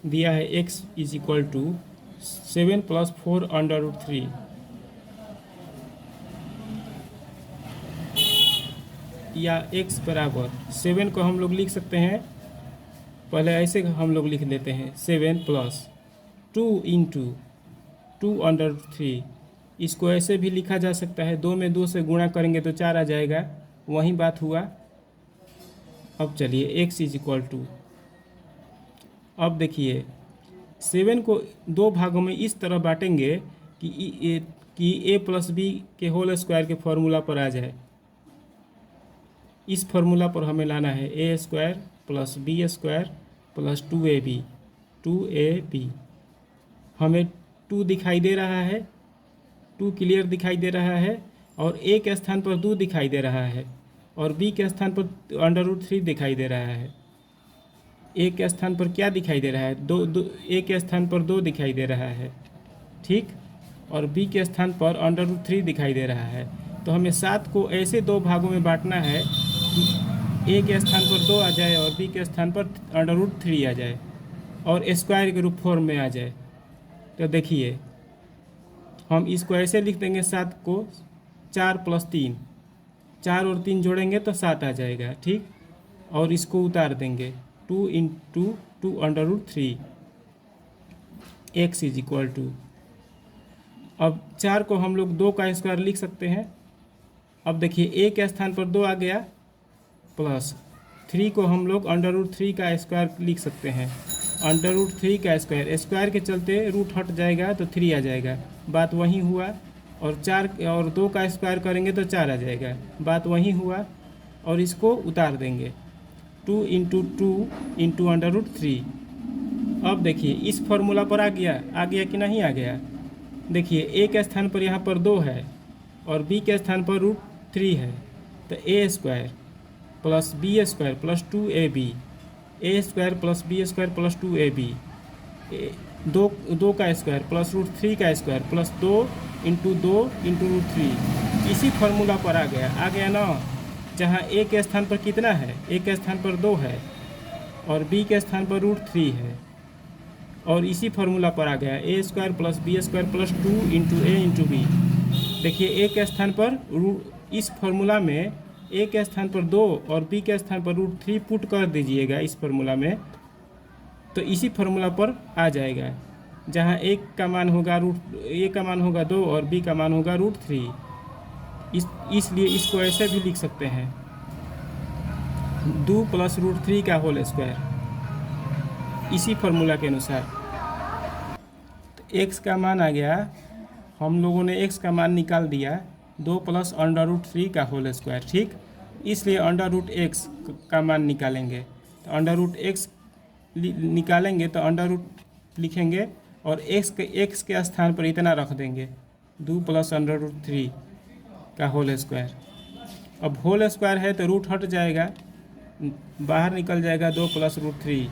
दिया है x is equal to 7 + 4 √3 या x बराबर 7 को हम लोग लिख सकते हैं, पहले ऐसे हम लोग लिख लेते हैं 7 + 2 × 2√3। इसको ऐसे भी लिखा जा सकता है, 2 में 2 से गुणा करेंगे तो 4 आ जाएगा, वही बात हुआ। अब चलिए x इज इक्वल टू, अब देखिए 7 को 2 भागों में इस तरह बांटेंगे कि a + b के होल स्क्वायर के फॉर्मूला पर आ जाए। इस फॉर्मूला पर हमें लाना है a² + b² + 2ab। हमें 2 दिखाई दे रहा है, 2 क्लियर दिखाई दे रहा है, और a के स्थान पर 2 दिखाई दे रहा है, और b के स्थान पर √3 दिखाई दे रहा है। a के स्थान पर क्या दिखाई दे रहा है? a के स्थान पर 2 दिखाई दे रहा है, ठीक, और b के स्थान पर √3 दिखाई दे रहा है। तो हमें 7 को ऐसे 2 भागों में बांटना है कि a के स्थान पर 2 आ जाए और b के स्थान पर √3 आ जाए और स्क्वायर के रूप फॉर्म में आ जाए। तो देखिए हम इसको ऐसे लिख देंगे, 7 को 4 + 3, 4 और 3 जोड़ेंगे तो 7 आ जाएगा, ठीक, और इसको उतार देंगे 2 × 2√3 x इज इक्वल टू, अब 4 को हम लोग 2 का स्क्वायर लिख सकते हैं। अब देखिए a के स्थान पर 2 आ गया, प्लस 3 को हम लोग √3 का स्क्वायर लिख सकते हैं। √3 का स्क्वायर के चलते रूट हट जाएगा तो 3 आ जाएगा, बात वही हुआ। और 4 और 2 का स्क्वायर करेंगे तो 4 आ जाएगा, बात वही हुआ। और इसको उतार देंगे 2 × 2 × √3। अब देखिए इस फॉर्मूला पर आ गया कि नहीं आ गया? देखिए a के स्थान पर यहाँ पर 2 है और b के स्थान पर √3 है, तो a² + b² + 2ab, a² + b² + 2ab, 2 का स्क्वायर प्लस √3 का स्क्वायर प्लस 2 × 2 × √3, इसी फार्मूला पर आ गया ना, जहाँ a के स्थान पर कितना है? a के स्थान पर 2 है और b के स्थान पर √3 है, और इसी फार्मूला पर आ गया a² + b² + 2 × a × b। देखिए a के स्थान पर इस फार्मूला में a के स्थान पर 2 और b के स्थान पर √3 पुट कर दीजिएगा इस फार्मूला में, तो इसी फार्मूला पर आ जाएगा, जहाँ a का मान होगा a का मान होगा 2 और b का मान होगा √3। इसलिए इसको ऐसे भी लिख सकते हैं 2 + √3 का होल स्क्वायर, इसी फार्मूला के अनुसार। तो x का मान आ गया, हम लोगों ने x का मान निकाल दिया 2 + √3 का होल स्क्वायर, ठीक। इसलिए √x का मान निकालेंगे, तो √x निकालेंगे तो √ लिखेंगे और x के स्थान पर इतना रख देंगे 2 + √3 का होल स्क्वायर। अब होल स्क्वायर है तो रूट हट जाएगा, बाहर निकल जाएगा 2 + √3।